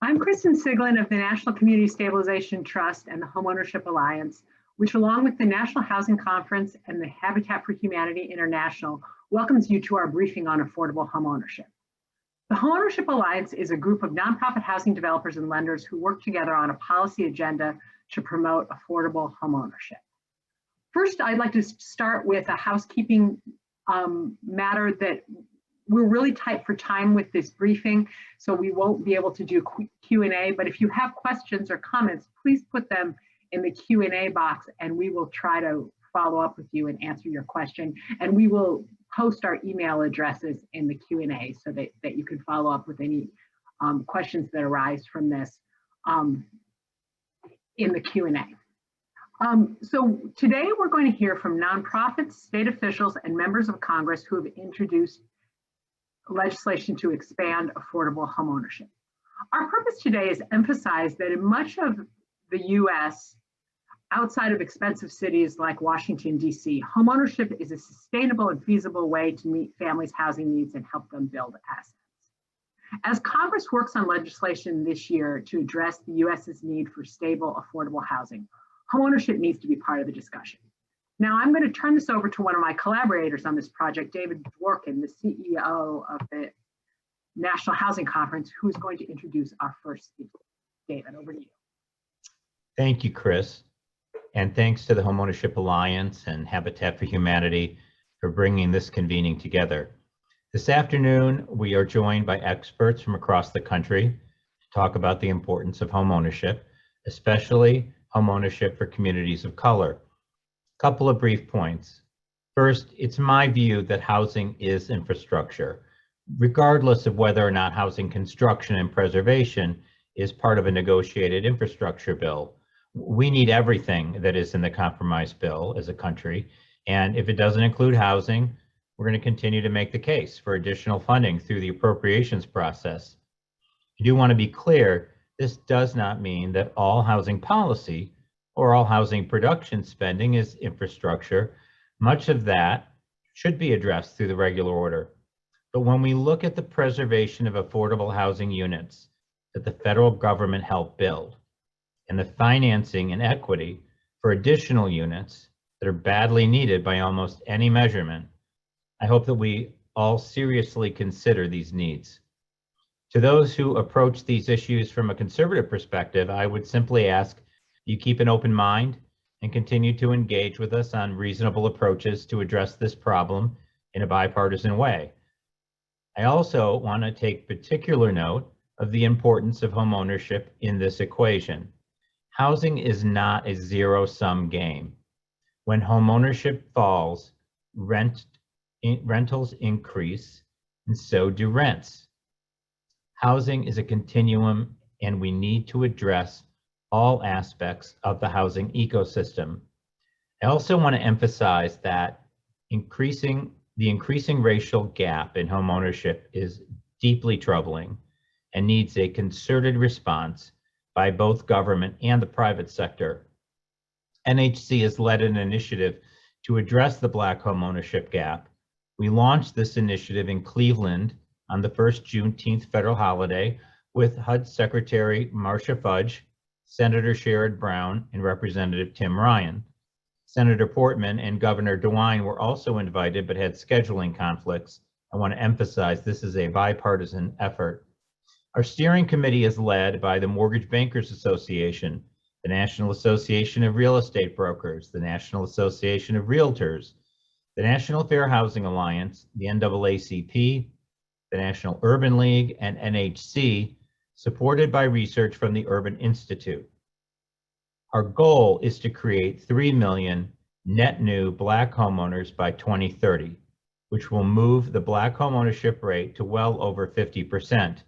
I'm Kristen Siglin of the National Community Stabilization Trust and the Homeownership Alliance, which along with the National Housing Conference and the Habitat for Humanity International welcomes you to our briefing on affordable homeownership. The Homeownership Alliance is a group of nonprofit housing developers and lenders who work together on a policy agenda to promote affordable homeownership. First, I'd like to start with a housekeeping matter that we're really tight for time with this briefing, so we won't be able to do Q&A, but if you have questions or comments, please put them in the Q&A box and we will try to follow up with you and answer your question. And we will post our email addresses in the Q&A so that you can follow up with any questions that arise from this in the Q&A. So today we're going to hear from nonprofits, state officials, and members of Congress who have introduced legislation to expand affordable homeownership. Our purpose today is to emphasize that in much of the US, outside of expensive cities like Washington, DC, homeownership is a sustainable and feasible way to meet families' housing needs and help them build assets. As Congress works on legislation this year to address the US's need for stable, affordable housing, homeownership needs to be part of the discussion. Now I'm going to turn this over to one of my collaborators on this project, David Dworkin, the CEO of the National Housing Conference, who's going to introduce our first speaker. David, over to you. Thank you, Chris. And thanks to the Homeownership Alliance and Habitat for Humanity for bringing this convening together. This afternoon, we are joined by experts from across the country to talk about the importance of homeownership, especially homeownership for communities of color. Couple of brief points. First, it's my view that housing is infrastructure, regardless of whether or not housing construction and preservation is part of a negotiated infrastructure bill. We need everything that is in the compromise bill as a country, and if it doesn't include housing, we're going to continue to make the case for additional funding through the appropriations process. I do want to be clear, this does not mean that all housing policy or all housing production spending is infrastructure. Much of that should be addressed through the regular order. But when we look at the preservation of affordable housing units that the federal government helped build, and the financing and equity for additional units that are badly needed by almost any measurement, I hope that we all seriously consider these needs. To those who approach these issues from a conservative perspective, I would simply ask you keep an open mind and continue to engage with us on reasonable approaches to address this problem in a bipartisan way. I also want to take particular note of the importance of homeownership in this equation. Housing is not a zero-sum game. When homeownership falls, rentals increase, and so do rents. Housing is a continuum, and we need to address all aspects of the housing ecosystem. I also want to emphasize that the increasing racial gap in homeownership is deeply troubling and needs a concerted response by both government and the private sector. NHC has led an initiative to address the Black homeownership gap. We launched this initiative in Cleveland on the first Juneteenth federal holiday with HUD Secretary Marcia Fudge, Senator Sherrod Brown, and Representative Tim Ryan. Senator Portman and Governor DeWine were also invited but had scheduling conflicts. I want to emphasize this is a bipartisan effort. Our steering committee is led by the Mortgage Bankers Association, the National Association of Real Estate Brokers, the National Association of Realtors, the National Fair Housing Alliance, the NAACP, the National Urban League, and NHC, supported by research from the Urban Institute. Our goal is to create 3 million net new Black homeowners by 2030, which will move the Black homeownership rate to well over 50%.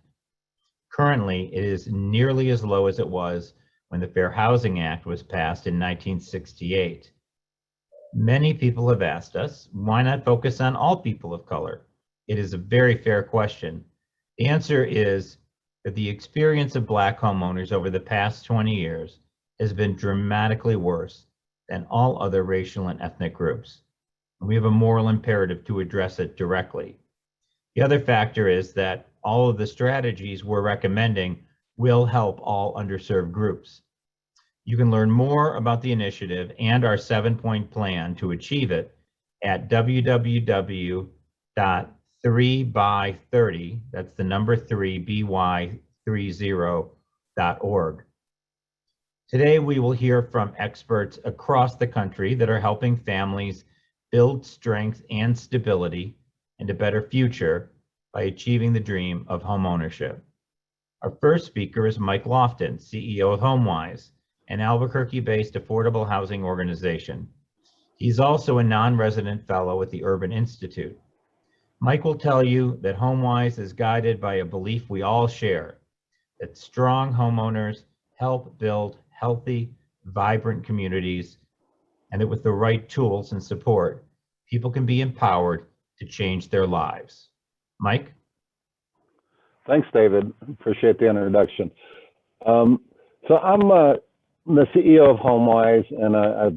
Currently, it is nearly as low as it was when the Fair Housing Act was passed in 1968. Many people have asked us, why not focus on all people of color? It is a very fair question. The answer is that the experience of Black homeowners over the past 20 years has been dramatically worse than all other racial and ethnic groups. And we have a moral imperative to address it directly. The other factor is that all of the strategies we're recommending will help all underserved groups. You can learn more about the initiative and our 7-point plan to achieve it at www.3by30, that's the number 3, by30.org. Today, we will hear from experts across the country that are helping families build strength and stability and a better future by achieving the dream of homeownership. Our first speaker is Mike Lofton, CEO of HomeWise, an Albuquerque-based affordable housing organization. He's also a non-resident fellow at the Urban Institute. Mike will tell you that HomeWise is guided by a belief we all share, that strong homeowners help build healthy, vibrant communities, and that with the right tools and support, people can be empowered to change their lives. Mike? Thanks, David. Appreciate the introduction. So I'm the CEO of HomeWise, and I've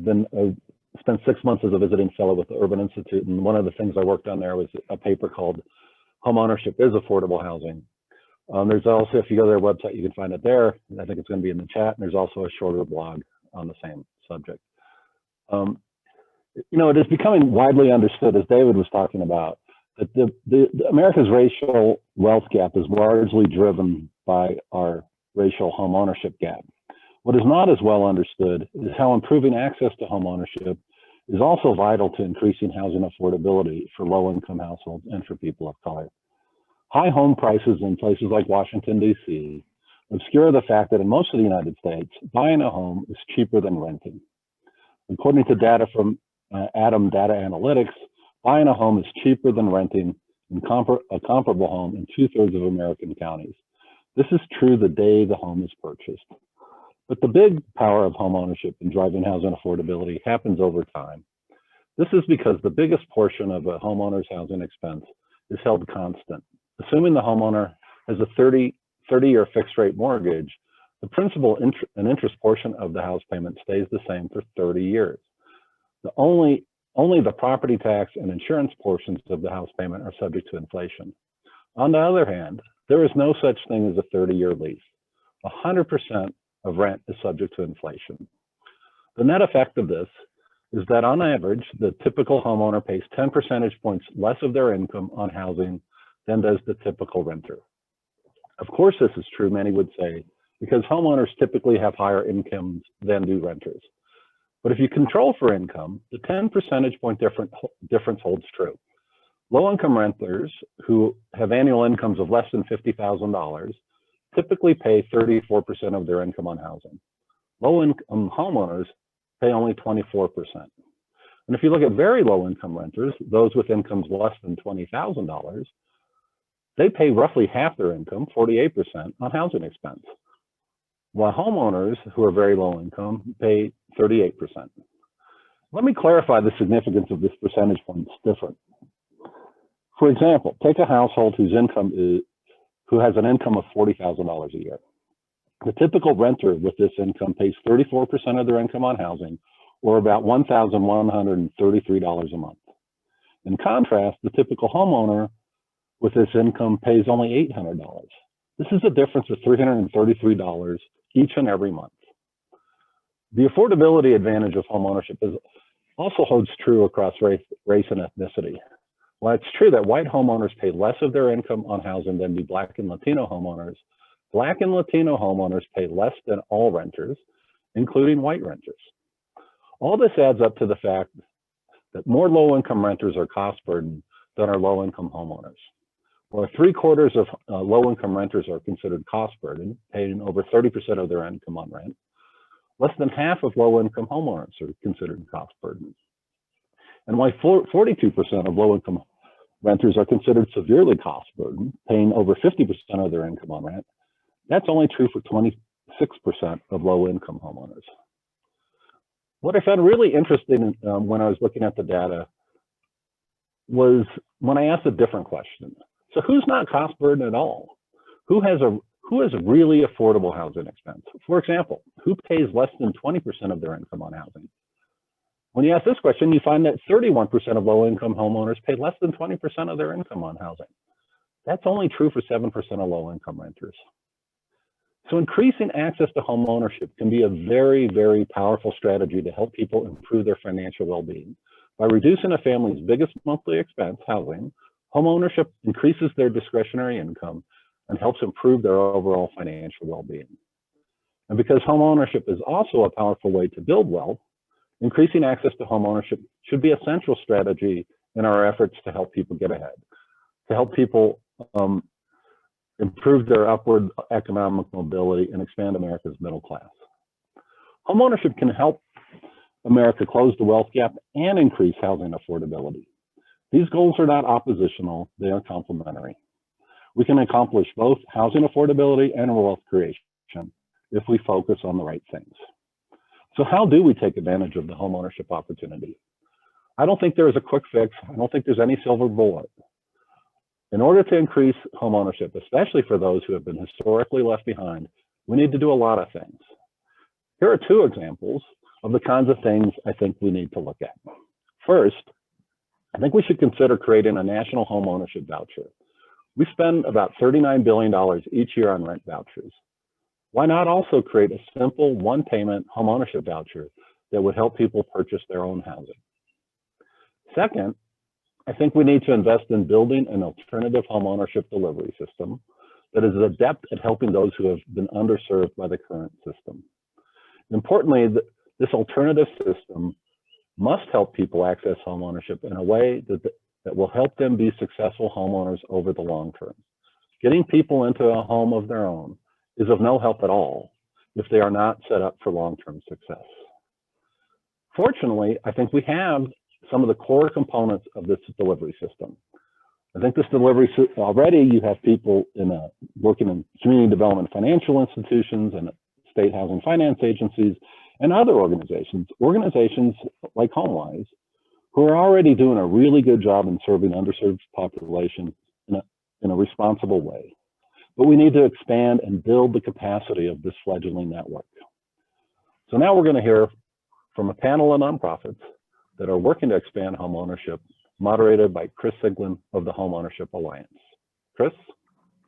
spent 6 months as a visiting fellow with the Urban Institute, and one of the things I worked on there was a paper called Homeownership is Affordable Housing. There's also, if you go to their website, you can find it there. I think it's going to be in the chat, and there's also a shorter blog on the same subject. You know, it is becoming widely understood, as David was talking about, that America's racial wealth gap is largely driven by our racial home ownership gap. What is not as well understood is how improving access to home ownership is also vital to increasing housing affordability for low-income households and for people of color. High home prices in places like Washington, D.C. obscure the fact that in most of the United States, buying a home is cheaper than renting. According to data from Adam Data Analytics, buying a home is cheaper than renting a comparable home in 2/3 of American counties. This is true the day the home is purchased. But the big power of home ownership in driving housing affordability happens over time. This is because the biggest portion of a homeowner's housing expense is held constant. Assuming the homeowner has a 30-year fixed rate mortgage, the principal and interest portion of the house payment stays the same for 30 years. Only the property tax and insurance portions of the house payment are subject to inflation. On the other hand, there is no such thing as a 30-year lease. 100% of rent is subject to inflation. The net effect of this is that on average, the typical homeowner pays 10 percentage points less of their income on housing than does the typical renter. Of course, this is true, many would say, because homeowners typically have higher incomes than do renters. But if you control for income, the 10 percentage point difference holds true. Low-income renters who have annual incomes of less than $50,000 typically pay 34% of their income on housing. Low-income homeowners pay only 24%. And if you look at very low-income renters, those with incomes less than $20,000, they pay roughly half their income, 48%, on housing expense, while homeowners who are very low income pay 38%. Let me clarify the significance of this percentage points difference. For example, take a household who has an income of $40,000 a year. The typical renter with this income pays 34% of their income on housing, or about $1,133 a month. In contrast, the typical homeowner with this income pays only $800. This is a difference of $333 each and every month. The affordability advantage of homeownership also holds true across race and ethnicity. While it's true that white homeowners pay less of their income on housing than do Black and Latino homeowners, Black and Latino homeowners pay less than all renters, including white renters. All this adds up to the fact that more low-income renters are cost burdened than are low-income homeowners. While 3/4 of low-income renters are considered cost burden, paying over 30% of their income on rent, less than half of low-income homeowners are considered cost burden. And while 42% of low-income renters are considered severely cost burden, paying over 50% of their income on rent, that's only true for 26% of low-income homeowners. What I found really interesting when I was looking at the data was when I asked a different question. So who's not cost burden at all? Who has a really affordable housing expense? For example, who pays less than 20% of their income on housing? When you ask this question, you find that 31% of low-income homeowners pay less than 20% of their income on housing. That's only true for 7% of low-income renters. So increasing access to home ownership can be a very, very powerful strategy to help people improve their financial well-being. By reducing a family's biggest monthly expense, housing, home ownership increases their discretionary income and helps improve their overall financial well-being. And because home ownership is also a powerful way to build wealth, increasing access to home ownership should be a central strategy in our efforts to help people get ahead, to help people improve their upward economic mobility and expand America's middle class. Home ownership can help America close the wealth gap and increase housing affordability. These goals are not oppositional, they are complementary. We can accomplish both housing affordability and wealth creation if we focus on the right things. So how do we take advantage of the home ownership opportunity? I don't think there is a quick fix. I don't think there's any silver bullet. In order to increase home ownership, especially for those who have been historically left behind, we need to do a lot of things. Here are two examples of the kinds of things I think we need to look at. First, I think we should consider creating a national home ownership voucher. We spend about $39 billion each year on rent vouchers. Why not also create a simple one-payment home ownership voucher that would help people purchase their own housing? Second, I think we need to invest in building an alternative home ownership delivery system that is adept at helping those who have been underserved by the current system. Importantly, this alternative system must help people access home ownership in a way that will help them be successful homeowners over the long term. Getting people into a home of their own is of no help at all if they are not set up for long-term success. Fortunately, I think we have some of the core components of this delivery system. I think this delivery already you have people working in community development financial institutions and state housing finance agencies and other organizations like HomeWise, who are already doing a really good job in serving underserved populations in a responsible way. But we need to expand and build the capacity of this fledgling network. So now we're going to hear from a panel of nonprofits that are working to expand home ownership, moderated by Chris Siglin of the Homeownership Alliance. Chris?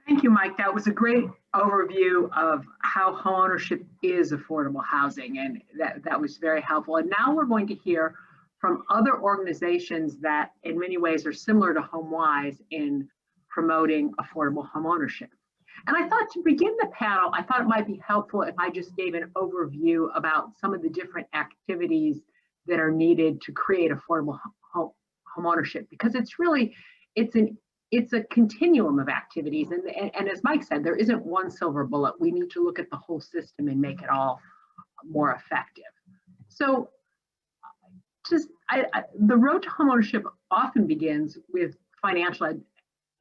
Thank you, Mike. That was a great overview of how homeownership is affordable housing, and that was very helpful. And now we're going to hear from other organizations that in many ways are similar to HomeWise in promoting affordable homeownership. And I thought to begin the panel, I thought it might be helpful if I just gave an overview about some of the different activities that are needed to create affordable homeownership, because it's a continuum of activities. And as Mike said, there isn't one silver bullet. We need to look at the whole system and make it all more effective. So the road to homeownership often begins with financial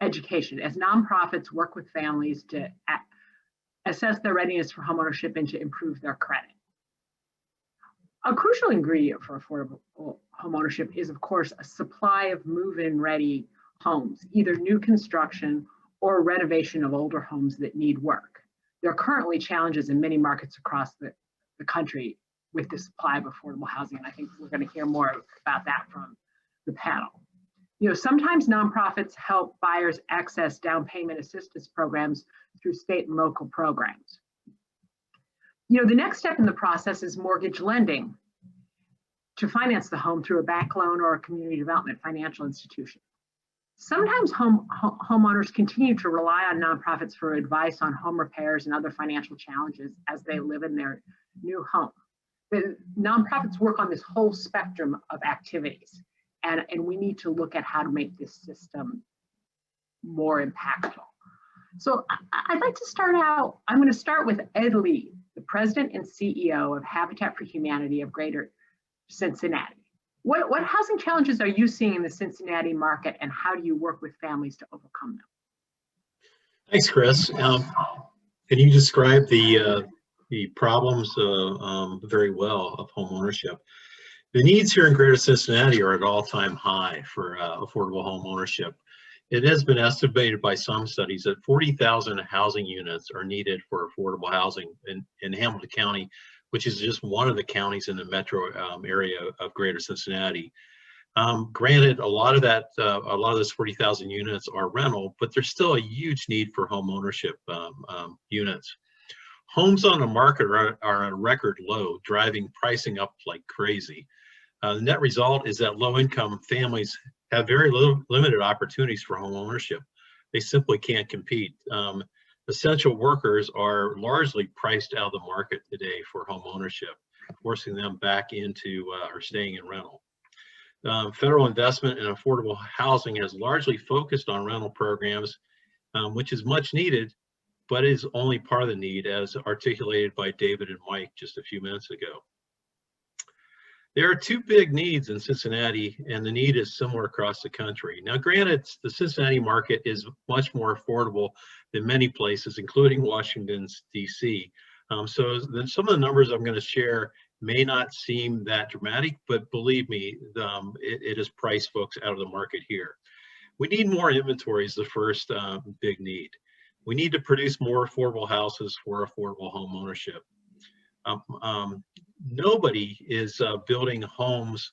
education, as nonprofits work with families to assess their readiness for homeownership and to improve their credit. A crucial ingredient for affordable homeownership is, of course, a supply of move-in ready homes, either new construction or renovation of older homes that need work. There are currently challenges in many markets across the country with the supply of affordable housing, and I think we're going to hear more about that from the panel. Sometimes nonprofits help buyers access down payment assistance programs through state and local programs. The next step in the process is mortgage lending to finance the home through a bank loan or a community development financial institution. Sometimes homeowners continue to rely on nonprofits for advice on home repairs and other financial challenges as they live in their new home. The nonprofits work on this whole spectrum of activities, and we need to look at how to make this system more impactful. So I'd like to start out, I'm going to start with Ed Lee, the president and CEO of Habitat for Humanity of Greater Cincinnati. What housing challenges are you seeing in the Cincinnati market, and how do you work with families to overcome them? Thanks, Chris. Can you describe the problems very well of home ownership? The needs here in Greater Cincinnati are at all-time high for affordable home ownership. It has been estimated by some studies that 40,000 housing units are needed for affordable housing in Hamilton County, which is just one of the counties in the metro area of Greater Cincinnati. Granted, a lot of those 40,000 units are rental, but there's still a huge need for home ownership units. Homes on the market are at a record low, driving pricing up like crazy. The net result is that low-income families have very limited opportunities for home ownership. They simply can't compete. Essential workers are largely priced out of the market today for home ownership, forcing them back into or staying in rental. Federal investment in affordable housing has largely focused on rental programs, which is much needed, but is only part of the need, as articulated by David and Mike just a few minutes ago. There are two big needs in Cincinnati, and the need is similar across the country. Now, granted, the Cincinnati market is much more affordable than many places, including Washington, D.C. So some of the numbers I'm going to share may not seem that dramatic, but believe me, it has priced folks out of the market here. We need more inventory is the first big need. We need to produce more affordable houses for affordable home ownership. Nobody is building homes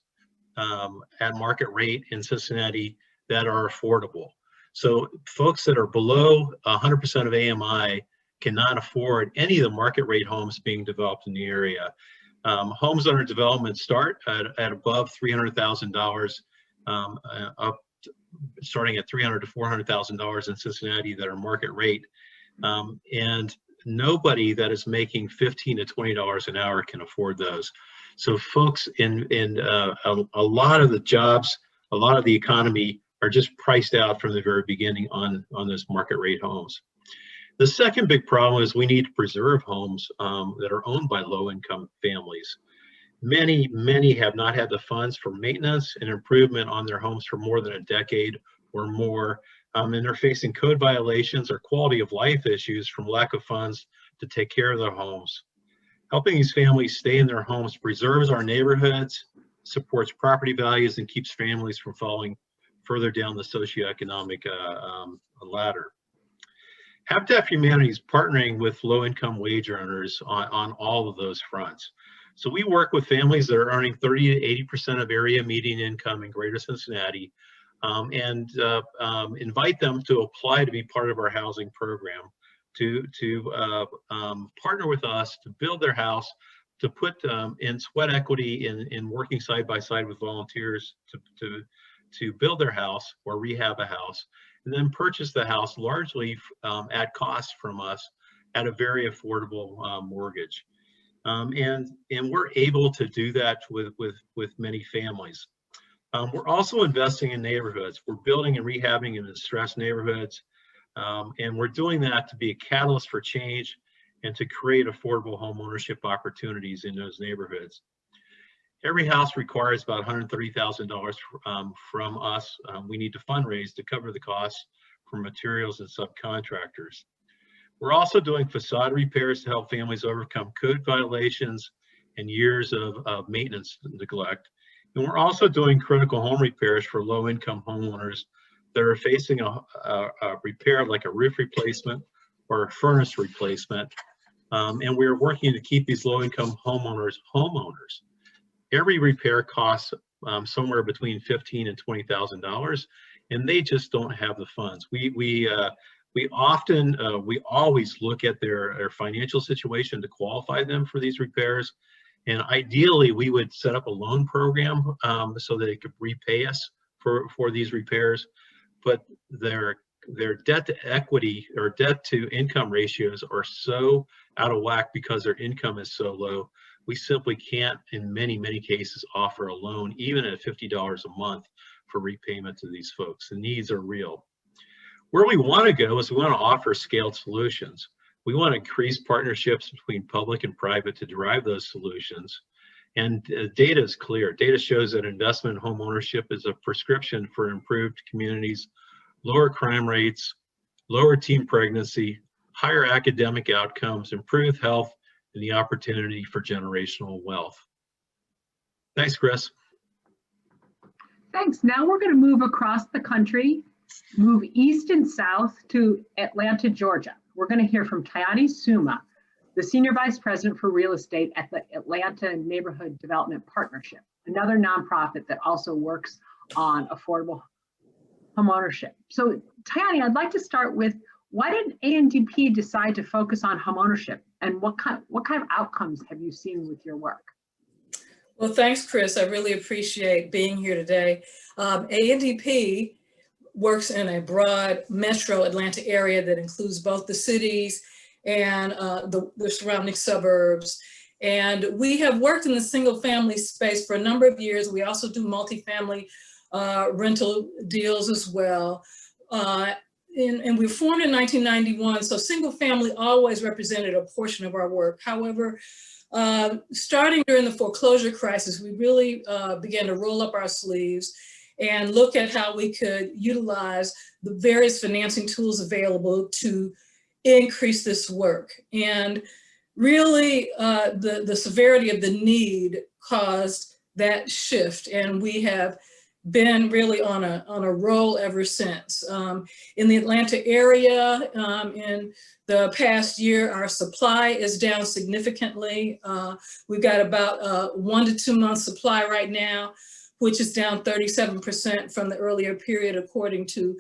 at market rate in Cincinnati that are affordable. So folks that are below 100% of AMI cannot afford any of the market rate homes being developed in the area. Homes under development start at above $300,000, up starting at $300,000 to $400,000 in Cincinnati that are market rate, and nobody that is making $15 to $20 an hour can afford those. So folks in a lot of the jobs, a lot of the economy are just priced out from the very beginning on those market rate homes. The second big problem is we need to preserve homes that are owned by low-income families. Many have not had the funds for maintenance and improvement on their homes for more than a decade or more, and they're facing code violations or quality of life issues from lack of funds to take care of their homes. Helping these families stay in their homes preserves our neighborhoods, supports property values, and keeps families from falling further down the socioeconomic ladder. Habitat for Humanity is partnering with low-income wage earners on all of those fronts. So we work with families that are earning 30 to 80% of area median income in Greater Cincinnati, and invite them to apply to be part of our housing program, to partner with us to build their house, to put in sweat equity in working side by side with volunteers to build their house or rehab a house, and then purchase the house largely at cost from us at a very affordable mortgage. And we're able to do that with many families. We're also investing in neighborhoods. We're building and rehabbing in distressed neighborhoods, and we're doing that to be a catalyst for change and to create affordable home ownership opportunities in those neighborhoods. Every house requires about $130,000 from us. We need to fundraise to cover the costs for materials and subcontractors. We're also doing facade repairs to help families overcome code violations and years of maintenance neglect. And we're also doing critical home repairs for low-income homeowners that are facing a repair like a roof replacement or a furnace replacement. And we're working to keep these low-income homeowners. Every repair costs somewhere between $15,000 and $20,000, and they just don't have the funds. We always look at their financial situation to qualify them for these repairs, and ideally we would set up a loan program so that it could repay us for these repairs. But their debt to equity or debt to income ratios are so out of whack because their income is so low. We simply can't, in many cases, offer a loan, even at $50 a month, for repayment to these folks. The needs are real. Where we want to go is we want to offer scaled solutions. We want to increase partnerships between public and private to derive those solutions. And data is clear. Data shows that investment in home ownership is a prescription for improved communities, lower crime rates, lower teen pregnancy, higher academic outcomes, improved health, and the opportunity for generational wealth. Thanks, Chris. Thanks. Now we're going to move across the country, move east and south to Atlanta, Georgia. We're going to hear from Tayani Suma, the Senior Vice President for Real Estate at the Atlanta Neighborhood Development Partnership, another nonprofit that also works on affordable home ownership. So Tayani, I'd like to start with, Why did ANDP decide to focus on homeownership, and what kind of outcomes have you seen with your work? Well, thanks, Chris. I really appreciate being here today. ANDP works in a broad metro Atlanta area that includes both the cities and the surrounding suburbs. And we have worked in the single family space for a number of years. We also do multifamily rental deals as well. And we were formed in 1991, so single family always represented a portion of our work. However, starting during the foreclosure crisis, we really began to roll up our sleeves and look at how we could utilize the various financing tools available to increase this work. And really, the severity of the need caused that shift, and we have been really on a roll ever since. In the Atlanta area, in the past year, our supply is down significantly. We've got about 1 to 2 months supply right now, which is down 37% from the earlier period, according to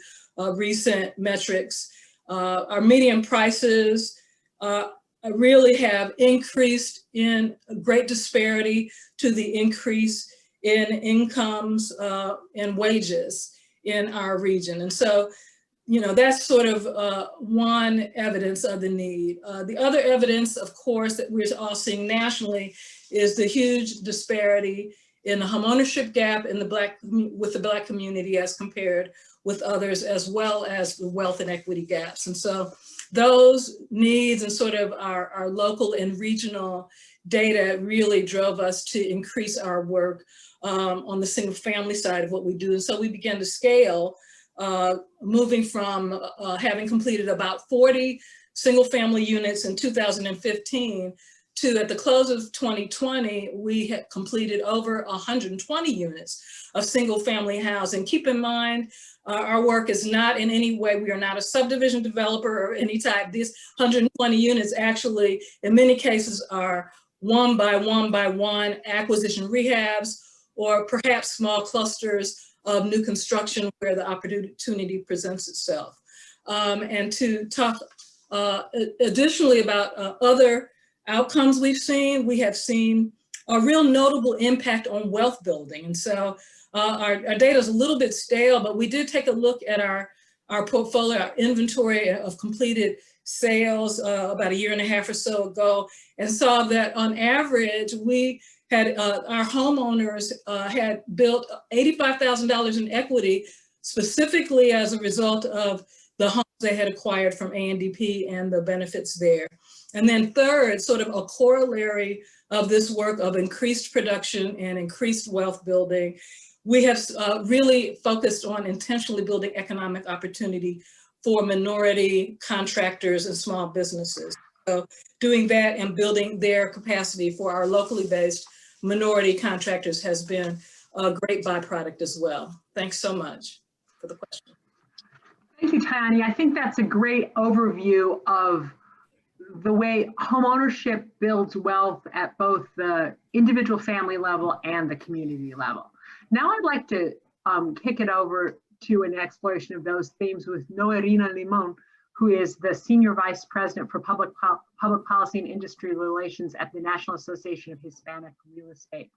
recent metrics. Our median prices really have increased in great disparity to the increase in incomes and wages in our region. And so, you know, that's sort of one evidence of the need. The other evidence, of course, that we're all seeing nationally is the huge disparity in the homeownership gap in with the Black community as compared with others, as well as the wealth and equity gaps. And so those needs and sort of our local and regional data really drove us to increase our work on the single family side of what we do. And so we began to scale, moving from having completed about 40 single family units in 2015 to, at the close of 2020, we had completed over 120 units of single family housing. Keep in mind, our work is not in any way, we are not a subdivision developer or any type. These 120 units actually, in many cases, are one by one acquisition rehabs, or perhaps small clusters of new construction where the opportunity presents itself. And to talk additionally about other outcomes we've seen, we have seen a real notable impact on wealth building. And so our data is a little bit stale, but we did take a look at our portfolio, our inventory of completed sales about 1.5 years or so ago, and saw that on average, we had our homeowners had built $85,000 in equity specifically as a result of the homes they had acquired from ANDP and the benefits there. And then third, sort of a corollary of this work of increased production and increased wealth building, we have really focused on intentionally building economic opportunity for minority contractors and small businesses. So doing that and building their capacity for our locally based minority contractors has been a great byproduct as well. Thanks so much for the question. Thank you, Tayani. I think that's a great overview of the way homeownership builds wealth at both the individual family level and the community level. Now I'd like to kick it over to an exploration of those themes with Noerina Limon, who is the Senior Vice President for Public Policy and Industry Relations at the National Association of Hispanic Real Estate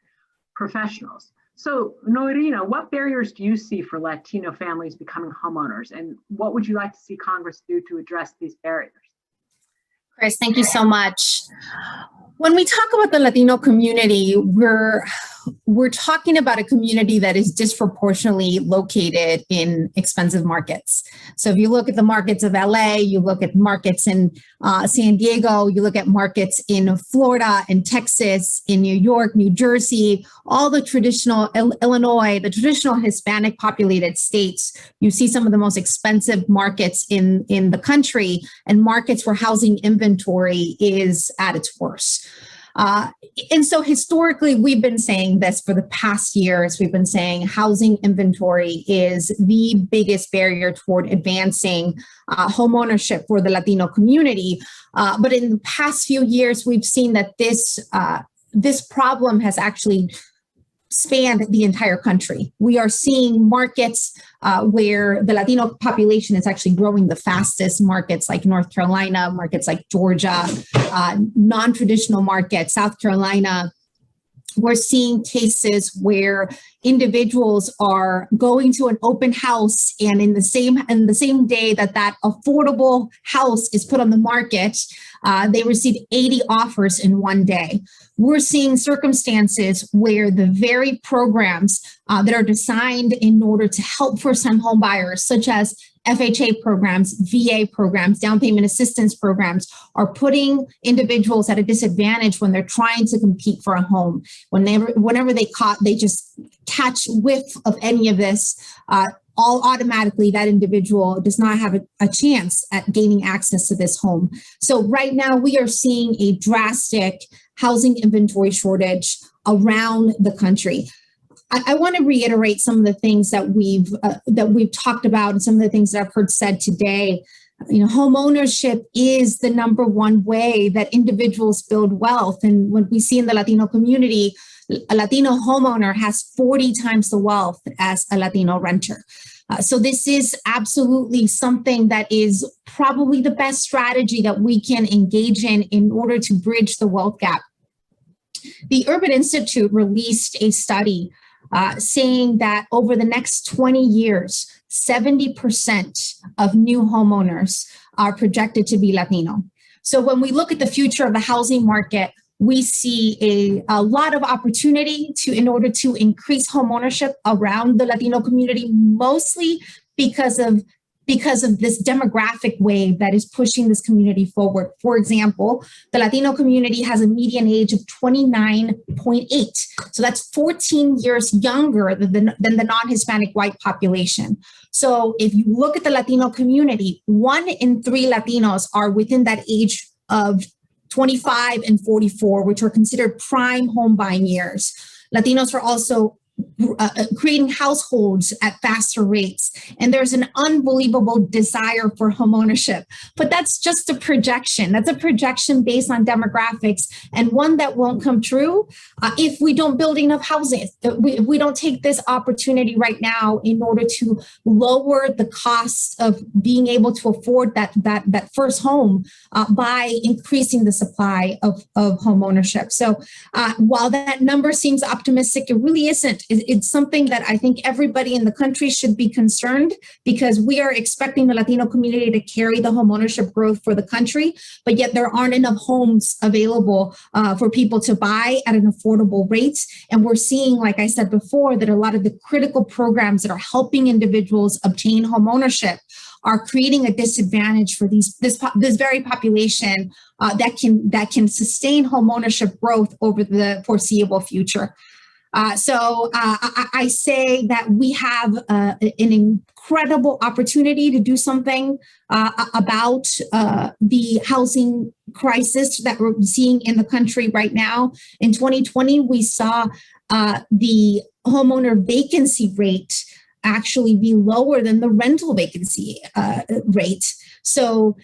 Professionals. So Noerina, what barriers do you see for Latino families becoming homeowners, and what would you like to see Congress do to address these barriers? Chris, thank you so much. When we talk about the Latino community, we're talking about a community that is disproportionately located in expensive markets. So if you look at the markets of LA, you look at markets in San Diego, you look at markets in Florida, in Texas, in New York, New Jersey, all the traditional Illinois, the traditional Hispanic populated states, you see some of the most expensive markets in the country, and markets where housing inventory is at its worst. And so historically, we've been saying this for the past years. We've been saying housing inventory is the biggest barrier toward advancing home ownership for the Latino community. But in the past few years, we've seen that this problem has actually spanned the entire country. We are seeing markets where the Latino population is actually growing the fastest, markets like North Carolina, markets like Georgia, non-traditional markets, South Carolina. We're seeing cases where individuals are going to an open house, and in the same day that affordable house is put on the market, they receive 80 offers in one day. We're seeing circumstances where the very programs that are designed in order to help first-time home buyers, such as FHA programs, VA programs, down payment assistance programs, are putting individuals at a disadvantage when they're trying to compete for a home. Whenever they just catch whiff of any of this, all automatically that individual does not have a chance at gaining access to this home. So right now we are seeing a drastic housing inventory shortage around the country. I want to reiterate some of the things that we've talked about and some of the things that I've heard said today. Home ownership is the number one way that individuals build wealth. And what we see in the Latino community, a Latino homeowner has 40 times the wealth as a Latino renter. So this is absolutely something that is probably the best strategy that we can engage in order to bridge the wealth gap. The Urban Institute released a study saying that over the next 20 years, 70% of new homeowners are projected to be Latino. So when we look at the future of the housing market, we see a lot of opportunity in order to increase homeownership around the Latino community, mostly because of this demographic wave that is pushing this community forward. For example, the Latino community has a median age of 29.8. So that's 14 years younger than the non-Hispanic white population. So if you look at the Latino community, 1 in 3 Latinos are within that age of 25 and 44, which are considered prime home buying years. Latinos are also creating households at faster rates. And there's an unbelievable desire for homeownership. But that's just a projection. That's a projection based on demographics, and one that won't come true if we don't build enough housing. If we don't take this opportunity right now in order to lower the cost of being able to afford that first home by increasing the supply of homeownership. So while that number seems optimistic, it really isn't. It's something that I think everybody in the country should be concerned, because we are expecting the Latino community to carry the homeownership growth for the country, but yet there aren't enough homes available for people to buy at an affordable rate. And we're seeing, like I said before, that a lot of the critical programs that are helping individuals obtain homeownership are creating a disadvantage for this very population that can sustain homeownership growth over the foreseeable future. So I say that we have an incredible opportunity to do something about the housing crisis that we're seeing in the country right now. In 2020, we saw the homeowner vacancy rate actually be lower than the rental vacancy rate. So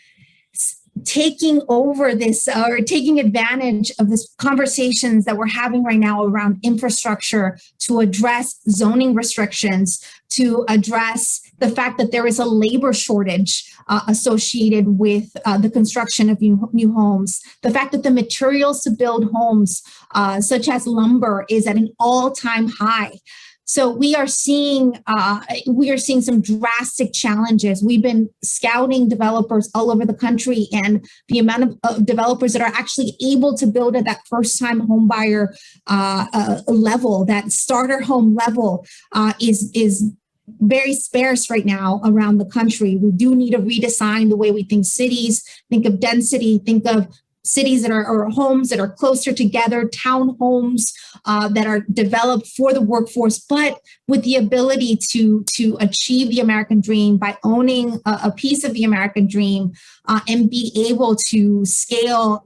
taking over this or taking advantage of this conversations that we're having right now around infrastructure to address zoning restrictions, to address the fact that there is a labor shortage associated with the construction of new homes, the fact that the materials to build homes, such as lumber, is at an all-time high. So we are seeing some drastic challenges. We've been scouting developers all over the country, and the amount of developers that are actually able to build at that first-time home buyer level, that starter home level, is very sparse right now around the country. We do need to redesign the way we think cities, think of density, think of cities that are, or homes that are closer together, townhomes that are developed for the workforce, but with the ability to achieve the American dream by owning a piece of the American dream and be able to scale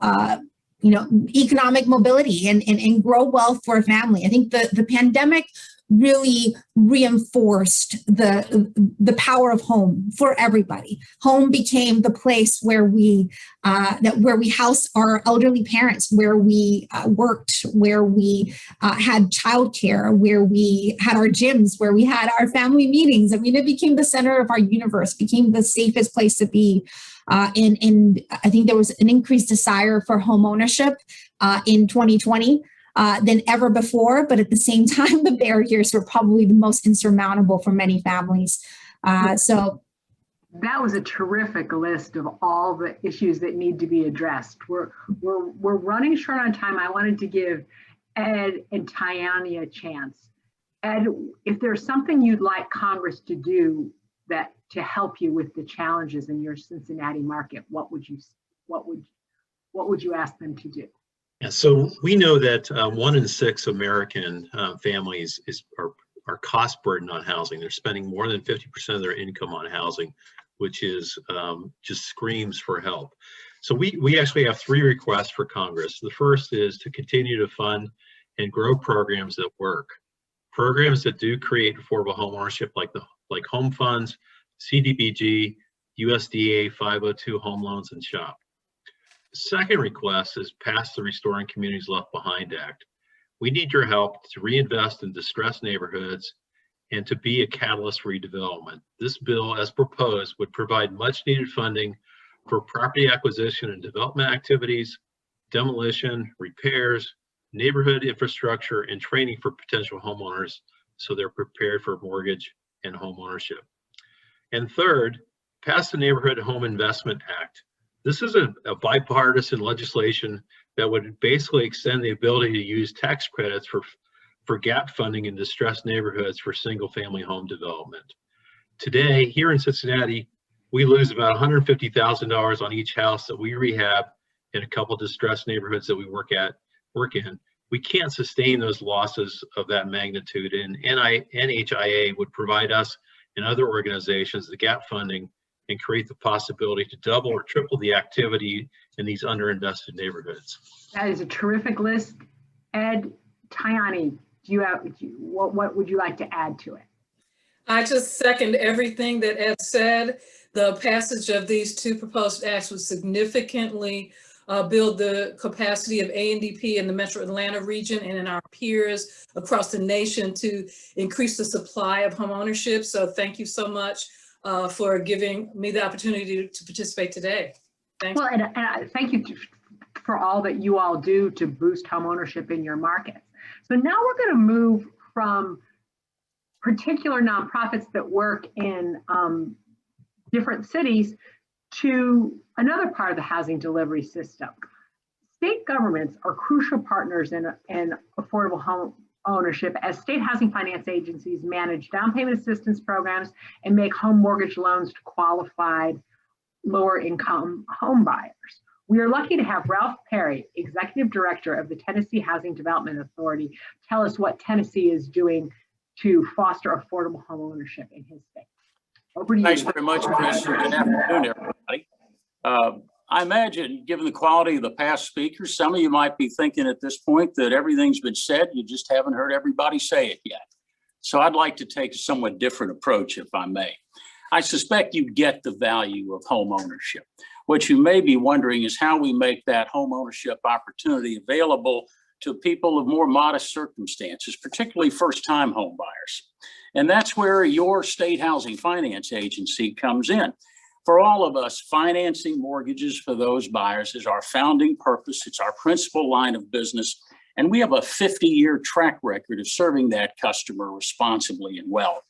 economic mobility and grow wealth for a family. I think the pandemic really reinforced the power of home for everybody. Home became the place where we housed our elderly parents, where we worked, where we had childcare, where we had our gyms, where we had our family meetings. I mean, it became the center of our universe, became the safest place to be. And I think there was an increased desire for home ownership in 2020. Than ever before, but at the same time, the barriers were probably the most insurmountable for many families. So that was a terrific list of all the issues that need to be addressed. We're running short on time. I wanted to give Ed and Tayani a chance. Ed, if there's something you'd like Congress to do that to help you with the challenges in your Cincinnati market, what would you ask them to do? Yeah, so we know that 1 in 6 American families are cost burdened on housing. They're spending more than 50% of their income on housing, which is just screams for help. So we actually have 3 requests for Congress. The first is to continue to fund and grow programs that work, programs that do create affordable home ownership, like home funds, CDBG, USDA 502 home loans, and SHOP. Second request is pass the Restoring Communities Left Behind Act. We need your help to reinvest in distressed neighborhoods and to be a catalyst for redevelopment. This bill, as proposed, would provide much needed funding for property acquisition and development activities, demolition, repairs, neighborhood infrastructure, and training for potential homeowners so they're prepared for mortgage and home ownership. And third, pass the Neighborhood Home Investment Act. This is a bipartisan legislation that would basically extend the ability to use tax credits for gap funding in distressed neighborhoods for single-family home development. Today, here in Cincinnati, we lose about $150,000 on each house that we rehab in a couple distressed neighborhoods that we work in. We can't sustain those losses of that magnitude, and NHIA would provide us and other organizations the gap funding and create the possibility to double or triple the activity in these underinvested neighborhoods. That is a terrific list. Ed, Tayani, what would you like to add to it? I just second everything that Ed said. The passage of these 2 proposed acts would significantly build the capacity of ANDP in the Metro Atlanta region and in our peers across the nation to increase the supply of home ownership. So thank you so much for giving me the opportunity to participate today. Thanks. Well, and thank you for all that you all do to boost home ownership in your markets. So now we're going to move from particular nonprofits that work in different cities to another part of the housing delivery system. State governments are crucial partners in affordable home ownership as state housing finance agencies manage down payment assistance programs and make home mortgage loans to qualified lower income home buyers. We are lucky to have Ralph Perry, Executive Director of the Tennessee Housing Development Authority, tell us what Tennessee is doing to foster affordable home ownership in his state. Over to you. Thanks very much, Chris. Good afternoon, everybody. I imagine, given the quality of the past speakers, some of you might be thinking at this point that everything's been said, you just haven't heard everybody say it yet. So I'd like to take a somewhat different approach, if I may. I suspect you get the value of home ownership. What you may be wondering is how we make that home ownership opportunity available to people of more modest circumstances, particularly first-time home buyers. And that's where your state housing finance agency comes in. For all of us, financing mortgages for those buyers is our founding purpose. It's our principal line of business. And we have a 50-year track record of serving that customer responsibly and well.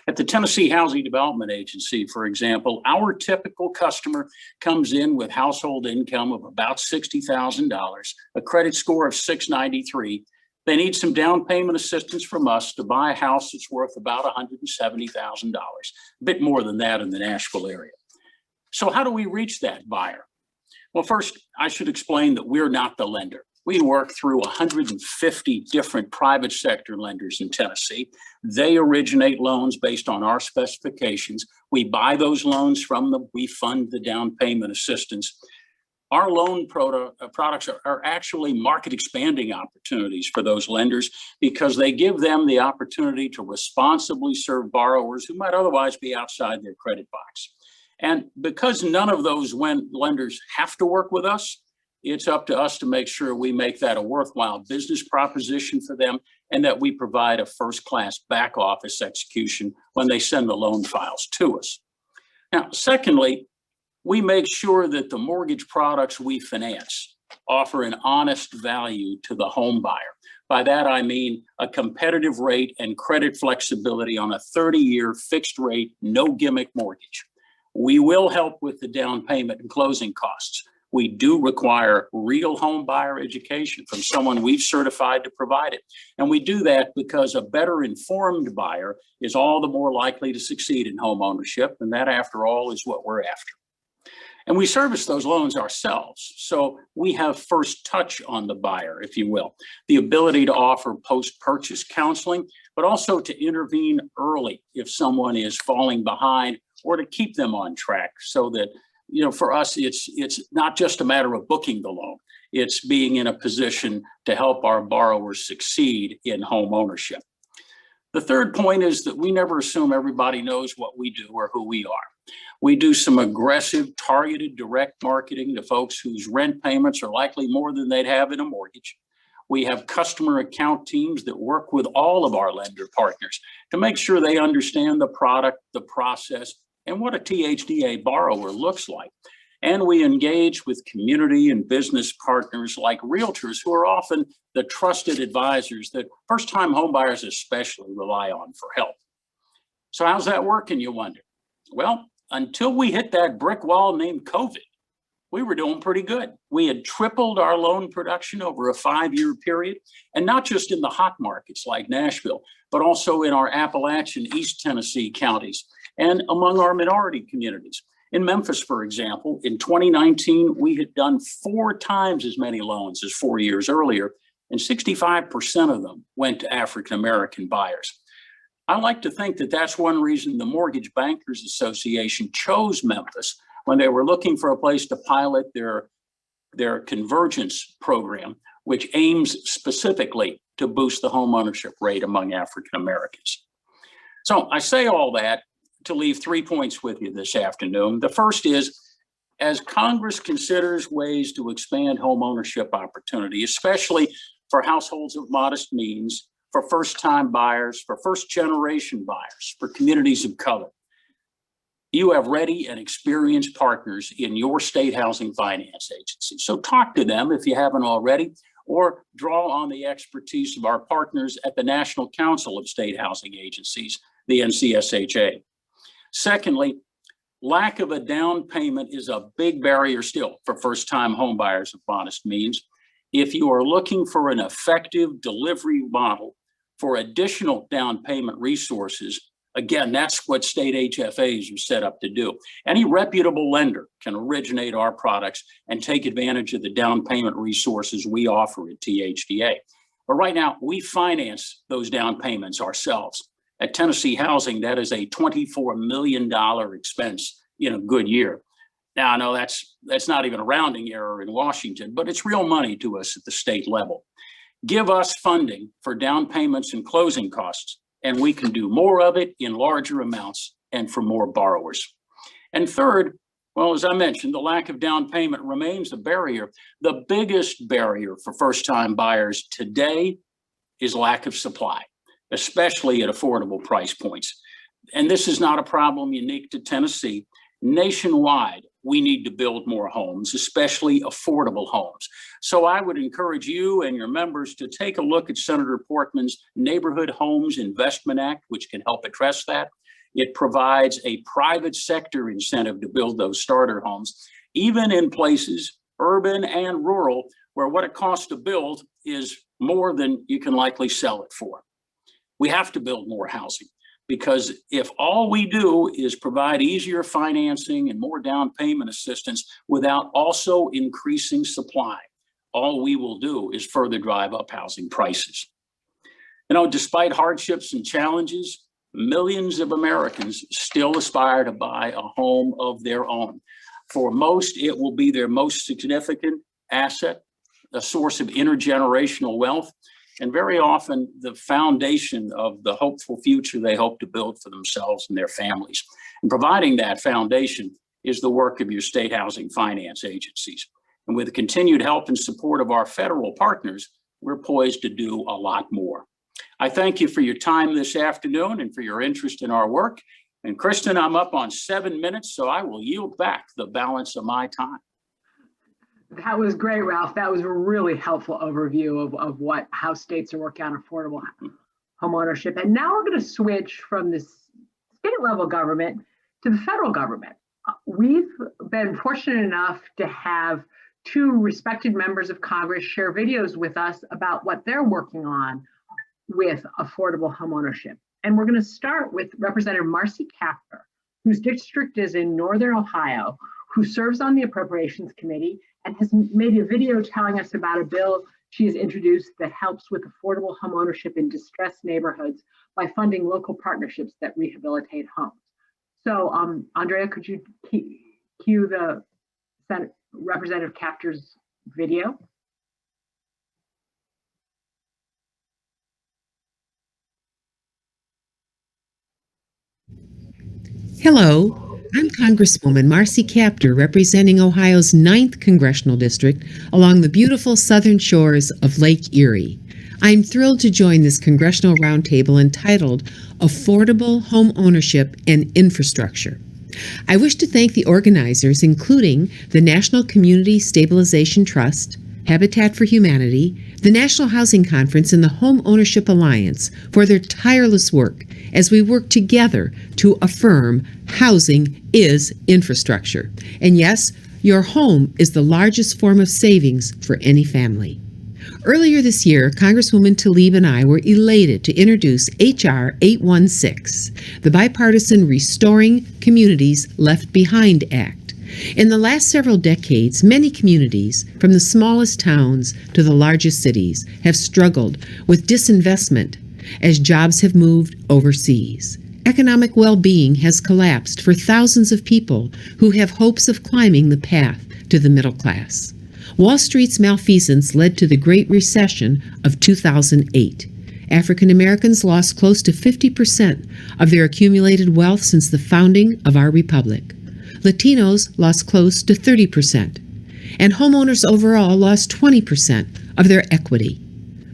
At the Tennessee Housing Development Agency, for example, our typical customer comes in with household income of about $60,000, a credit score of 693. They need some down payment assistance from us to buy a house that's worth about $170,000, a bit more than that in the Nashville area. So how do we reach that buyer? Well, first, I should explain that we're not the lender. We work through 150 different private sector lenders in Tennessee. They originate loans based on our specifications. We buy those loans from them. We fund the down payment assistance. our loan products are actually market expanding opportunities for those lenders because they give them the opportunity to responsibly serve borrowers who might otherwise be outside their credit box. And because none of those lenders have to work with us, it's up to us to make sure we make that a worthwhile business proposition for them and that we provide a first-class back office execution when they send the loan files to us. Now, secondly, we make sure that the mortgage products we finance offer an honest value to the home buyer. By that, I mean a competitive rate and credit flexibility on a 30-year fixed rate, no gimmick mortgage. We will help with the down payment and closing costs. We do require real home buyer education from someone we've certified to provide it. And we do that because a better informed buyer is all the more likely to succeed in home ownership. And that, after all, is what we're after. And we service those loans ourselves. So we have first touch on the buyer, if you will, the ability to offer post-purchase counseling, but also to intervene early if someone is falling behind or to keep them on track so that, you know, for us, it's not just a matter of booking the loan. It's being in a position to help our borrowers succeed in home ownership. The third point is that we never assume everybody knows what we do or who we are. We do some aggressive, targeted direct marketing to folks whose rent payments are likely more than they'd have in a mortgage. We have customer account teams that work with all of our lender partners to make sure they understand the product, the process, and what a THDA borrower looks like. And we engage with community and business partners like realtors who are often the trusted advisors that first-time homebuyers especially rely on for help. So how's that working, you wonder? Well, until we hit that brick wall named COVID, we were doing pretty good. We had tripled our loan production over a 5-year period, and not just in the hot markets like Nashville, but also in our Appalachian East Tennessee counties and among our minority communities. In Memphis, for example, in 2019, we had done 4 times as many loans as 4 years earlier, and 65% of them went to African-American buyers. I like to think that that's one reason the Mortgage Bankers Association chose Memphis when they were looking for a place to pilot their convergence program, which aims specifically to boost the homeownership rate among African Americans. So I say all that to leave 3 points with you this afternoon. The first is, as Congress considers ways to expand homeownership opportunity, especially for households of modest means, for first-time buyers, for first-generation buyers, for communities of color, you have ready and experienced partners in your state housing finance agency. So talk to them if you haven't already, or draw on the expertise of our partners at the National Council of State Housing Agencies, the NCSHA. Secondly, lack of a down payment is a big barrier still for first-time homebuyers of modest means. If you are looking for an effective delivery model for additional down payment resources, again, that's what state HFAs are set up to do. Any reputable lender can originate our products and take advantage of the down payment resources we offer at THDA. But right now, we finance those down payments ourselves. At Tennessee Housing, that is a $24 million expense in a good year. Now, I know that's not even a rounding error in Washington, but it's real money to us at the state level. Give us funding for down payments and closing costs, and we can do more of it in larger amounts and for more borrowers. And third, well, as I mentioned, the lack of down payment remains a barrier. The biggest barrier for first-time buyers today is lack of supply, especially at affordable price points. And this is not a problem unique to Tennessee. Nationwide, we need to build more homes, especially affordable homes. So I would encourage you and your members to take a look at Senator Portman's Neighborhood Homes Investment Act, which can help address that. It provides a private sector incentive to build those starter homes, even in places, urban and rural, where what it costs to build is more than you can likely sell it for. We have to build more housing, because if all we do is provide easier financing and more down payment assistance without also increasing supply, all we will do is further drive up housing prices. You know, despite hardships and challenges, millions of Americans still aspire to buy a home of their own. For most, it will be their most significant asset, a source of intergenerational wealth, and very often the foundation of the hopeful future they hope to build for themselves and their families. And providing that foundation is the work of your state housing finance agencies. And with the continued help and support of our federal partners, we're poised to do a lot more. I thank you for your time this afternoon and for your interest in our work. And Kristen, I'm up on 7 minutes, so I will yield back the balance of my time. That was great, Ralph. That was a really helpful overview of how states are working on affordable home ownership. And now we're going to switch from the state level government to the federal government. We've been fortunate enough to have two respected members of Congress share videos with us about what they're working on with affordable home ownership. And we're going to start with Representative Marcy Kaptur, whose district is in Northern Ohio, who serves on the Appropriations Committee and has made a video telling us about a bill she has introduced that helps with affordable home ownership in distressed neighborhoods by funding local partnerships that rehabilitate homes. So, Andrea, could you cue the Representative Kaptur's video? Hello, I'm Congresswoman Marcy Kaptur, representing Ohio's 9th Congressional District along the beautiful southern shores of Lake Erie. I'm thrilled to join this congressional roundtable entitled Affordable Home Ownership and Infrastructure. I wish to thank the organizers, including the National Community Stabilization Trust, Habitat for Humanity, the National Housing Conference, and the Home Ownership Alliance for their tireless work as we work together to affirm housing is infrastructure. And yes, your home is the largest form of savings for any family. Earlier this year, Congresswoman Tlaib and I were elated to introduce H.R. 816, the bipartisan Restoring Communities Left Behind Act. In the last several decades, many communities, from the smallest towns to the largest cities, have struggled with disinvestment as jobs have moved overseas. Economic well-being has collapsed for thousands of people who have hopes of climbing the path to the middle class. Wall Street's malfeasance led to the Great Recession of 2008. African Americans lost close to 50% of their accumulated wealth since the founding of our republic. Latinos lost close to 30%, and homeowners overall lost 20% of their equity.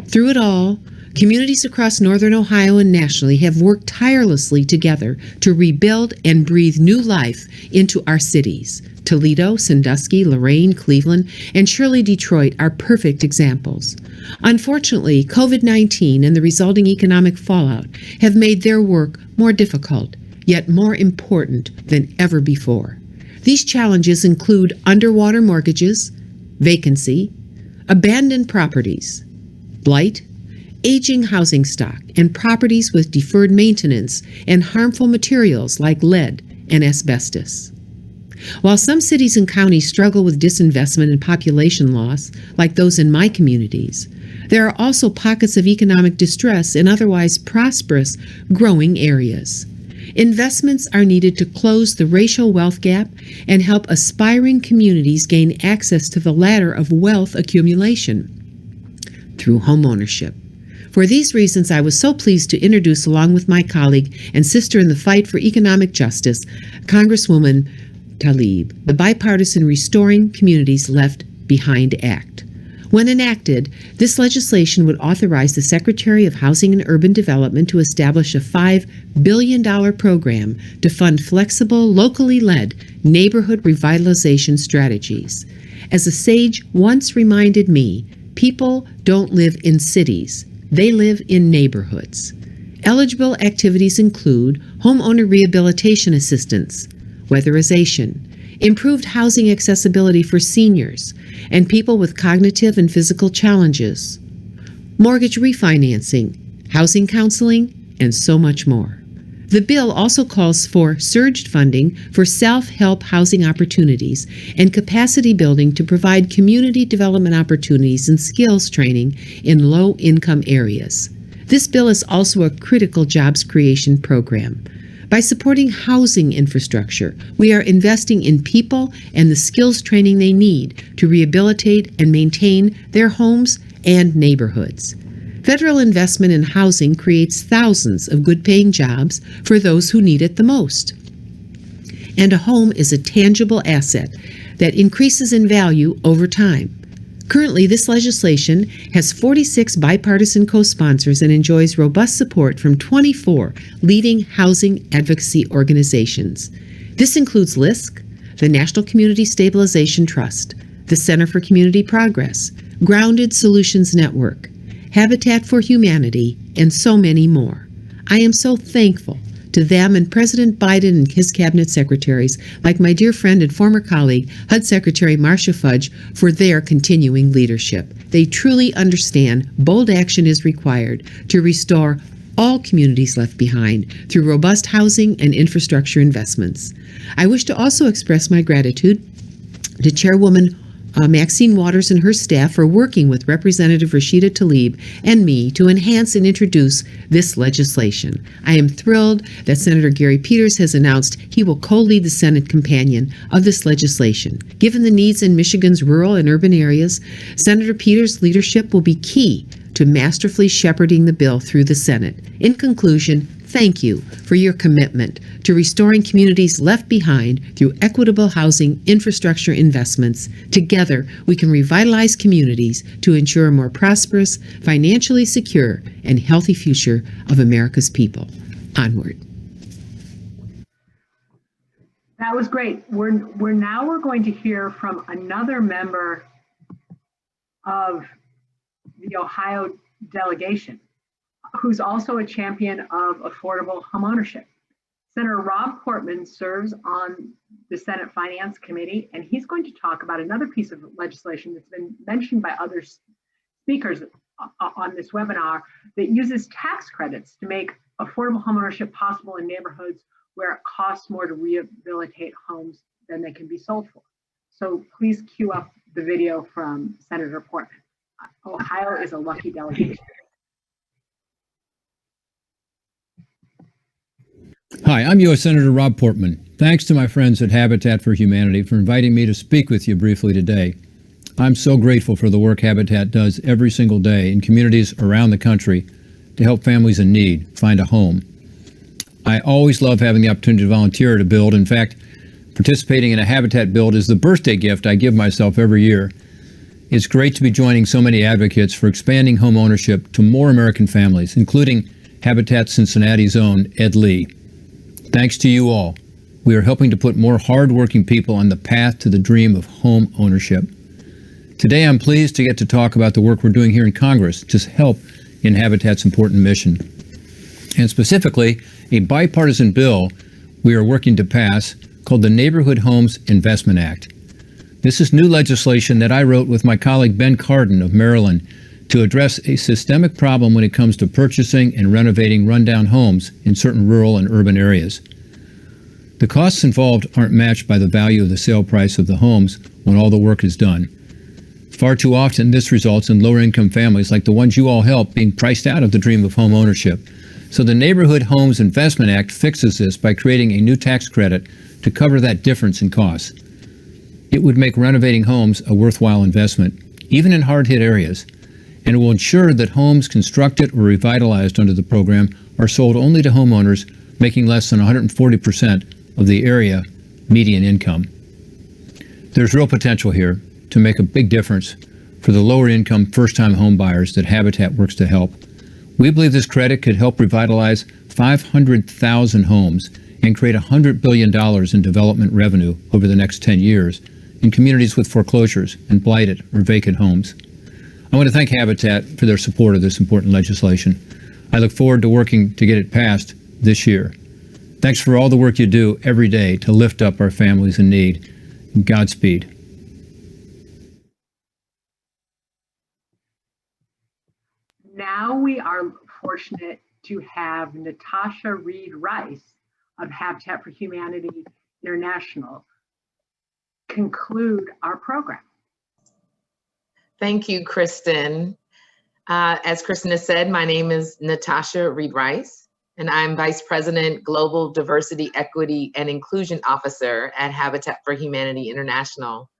Through it all, communities across Northern Ohio and nationally have worked tirelessly together to rebuild and breathe new life into our cities. Toledo, Sandusky, Lorain, Cleveland, and surely Detroit are perfect examples. Unfortunately, COVID-19 and the resulting economic fallout have made their work more difficult, yet more important than ever before. These challenges include underwater mortgages, vacancy, abandoned properties, blight, aging housing stock, and properties with deferred maintenance and harmful materials like lead and asbestos. While some cities and counties struggle with disinvestment and population loss, like those in my communities, there are also pockets of economic distress in otherwise prosperous, growing areas. Investments are needed to close the racial wealth gap and help aspiring communities gain access to the ladder of wealth accumulation through homeownership. For these reasons, I was so pleased to introduce, along with my colleague and sister in the fight for economic justice, Congresswoman Tlaib, the bipartisan Restoring Communities Left Behind Act. When enacted, this legislation would authorize the Secretary of Housing and Urban Development to establish a $5 billion program to fund flexible, locally led neighborhood revitalization strategies. As a sage once reminded me, people don't live in cities, they live in neighborhoods. Eligible activities include homeowner rehabilitation assistance, weatherization, improved housing accessibility for seniors and people with cognitive and physical challenges, mortgage refinancing, housing counseling, and so much more. The bill also calls for surged funding for self-help housing opportunities and capacity building to provide community development opportunities and skills training in low-income areas. This bill is also a critical jobs creation program. By supporting housing infrastructure, we are investing in people and the skills training they need to rehabilitate and maintain their homes and neighborhoods. Federal investment in housing creates thousands of good-paying jobs for those who need it the most. And a home is a tangible asset that increases in value over time. Currently, this legislation has 46 bipartisan co-sponsors and enjoys robust support from 24 leading housing advocacy organizations. This includes LISC, the National Community Stabilization Trust, the Center for Community Progress, Grounded Solutions Network, Habitat for Humanity, and so many more. I am so thankful to them and President Biden and his cabinet secretaries, like my dear friend and former colleague, HUD Secretary Marcia Fudge, for their continuing leadership. They truly understand bold action is required to restore all communities left behind through robust housing and infrastructure investments. I wish to also express my gratitude to Chairwoman Maxine Waters and her staff for working with Representative Rashida Tlaib and me to enhance and introduce this legislation. I am thrilled that Senator Gary Peters has announced he will co-lead the Senate companion of this legislation. Given the needs in Michigan's rural and urban areas, Senator Peters' leadership will be key to masterfully shepherding the bill through the Senate. In conclusion, thank you for your commitment to restoring communities left behind through equitable housing infrastructure investments. Together, we can revitalize communities to ensure a more prosperous, financially secure, and healthy future of America's people. Onward. That was great. We're going to hear from another member of the Ohio delegation, who's also a champion of affordable homeownership. Senator Rob Portman serves on the Senate Finance Committee, and he's going to talk about another piece of legislation that's been mentioned by other speakers on this webinar that uses tax credits to make affordable homeownership possible in neighborhoods where it costs more to rehabilitate homes than they can be sold for. So please cue up the video from Senator Portman. Ohio is a lucky delegation. Hi, I'm U.S. Senator Rob Portman. Thanks to my friends at Habitat for Humanity for inviting me to speak with you briefly today. I'm so grateful for the work Habitat does every single day in communities around the country to help families in need find a home. I always love having the opportunity to volunteer to build. In fact, participating in a Habitat build is the birthday gift I give myself every year. It's great to be joining so many advocates for expanding home ownership to more American families, including Habitat Cincinnati's own Ed Lee. Thanks to you all, we are helping to put more hardworking people on the path to the dream of home ownership. Today, I'm pleased to get to talk about the work we're doing here in Congress to help in Habitat's important mission. And specifically, a bipartisan bill we are working to pass called the Neighborhood Homes Investment Act. This is new legislation that I wrote with my colleague Ben Cardin of Maryland to address a systemic problem when it comes to purchasing and renovating rundown homes in certain rural and urban areas. The costs involved aren't matched by the value of the sale price of the homes when all the work is done. Far too often, this results in lower-income families like the ones you all help being priced out of the dream of home ownership. So the Neighborhood Homes Investment Act fixes this by creating a new tax credit to cover that difference in costs. It would make renovating homes a worthwhile investment, even in hard-hit areas, and it will ensure that homes constructed or revitalized under the program are sold only to homeowners making less than 140% of the area median income. There's real potential here to make a big difference for the lower-income first-time home buyers that Habitat works to help. We believe this credit could help revitalize 500,000 homes and create $100 billion in development revenue over the next 10 years in communities with foreclosures and blighted or vacant homes. I want to thank Habitat for their support of this important legislation. I look forward to working to get it passed this year. Thanks for all the work you do every day to lift up our families in need. Godspeed. Now we are fortunate to have Natasha Reed-Rice of Habitat for Humanity International conclude our program. Thank you, Kristen. As Kristen has said, my name is Natasha Reed-Rice. and I'm Vice President, Global Diversity, Equity, and Inclusion Officer at Habitat for Humanity International.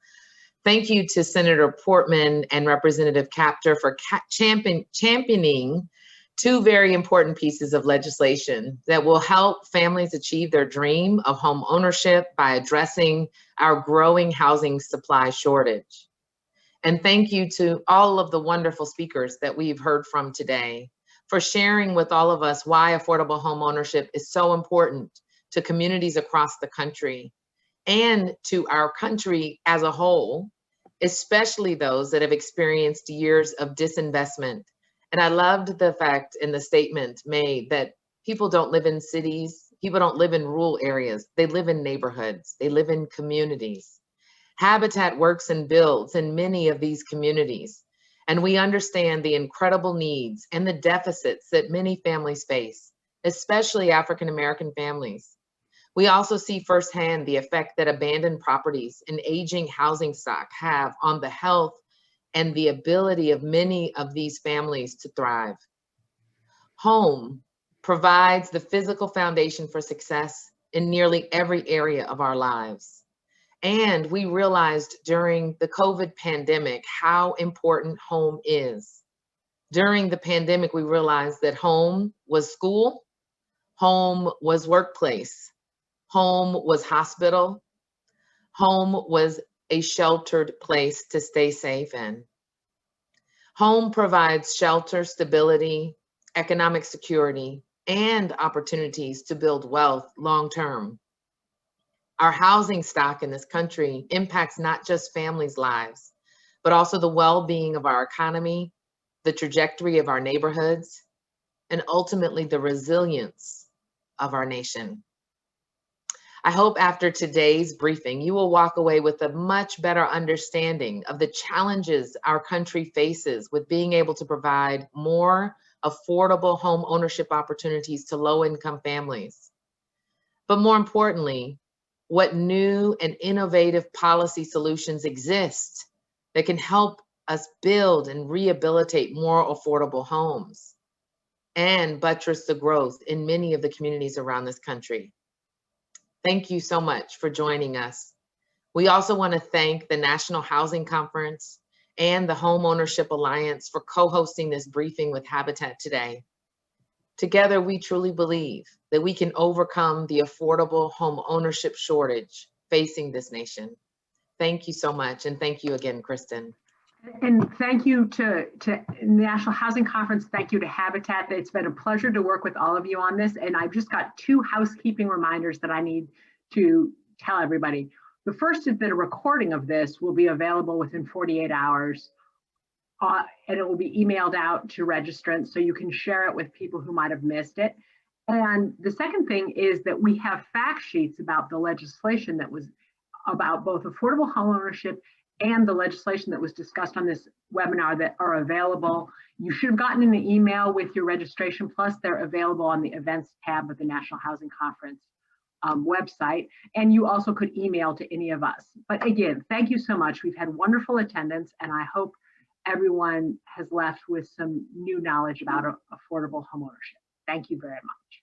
Thank you to Senator Portman and Representative Capter for championing two very important pieces of legislation that will help families achieve their dream of home ownership by addressing our growing housing supply shortage. And thank you to all of the wonderful speakers that we've heard from today for sharing with all of us why affordable home ownership is so important to communities across the country and to our country as a whole, especially those that have experienced years of disinvestment. And I loved the fact in the statement made that people don't live in cities, people don't live in rural areas, they live in neighborhoods, they live in communities. Habitat works and builds in many of these communities, and we understand the incredible needs and the deficits that many families face, especially African American families. We also see firsthand the effect that abandoned properties and aging housing stock have on the health and the ability of many of these families to thrive. Home provides the physical foundation for success in nearly every area of our lives. And we realized during the COVID pandemic how important home is. During the pandemic, we realized that home was school, home was workplace, home was hospital, home was a sheltered place to stay safe in. Home provides shelter, stability, economic security, and opportunities to build wealth long-term. Our housing stock in this country impacts not just families' lives, but also the well-being of our economy, the trajectory of our neighborhoods, and ultimately the resilience of our nation. I hope after today's briefing, you will walk away with a much better understanding of the challenges our country faces with being able to provide more affordable home ownership opportunities to low-income families. But more importantly, what new and innovative policy solutions exist that can help us build and rehabilitate more affordable homes and buttress the growth in many of the communities around this country. Thank you so much for joining us. We also want to thank the National Housing Conference and the Homeownership Alliance for co-hosting this briefing with Habitat today. Together, we truly believe that we can overcome the affordable home ownership shortage facing this nation. Thank you so much, and thank you again, Kristen. And thank you to National Housing Conference. Thank you to Habitat. It's been a pleasure to work with all of you on this. And I've just got two housekeeping reminders that I need to tell everybody. The first is that a recording of this will be available within 48 hours. And it will be emailed out to registrants so you can share it with people who might have missed it. And the second thing is that we have fact sheets about the legislation that was about both affordable homeownership and the legislation that was discussed on this webinar that are available. You should have gotten an email with your registration, plus they're available on the events tab of the National Housing Conference website. And you also could email to any of us. But again, thank you so much. We've had wonderful attendance, and I hope everyone has left with some new knowledge about affordable homeownership. Thank you very much.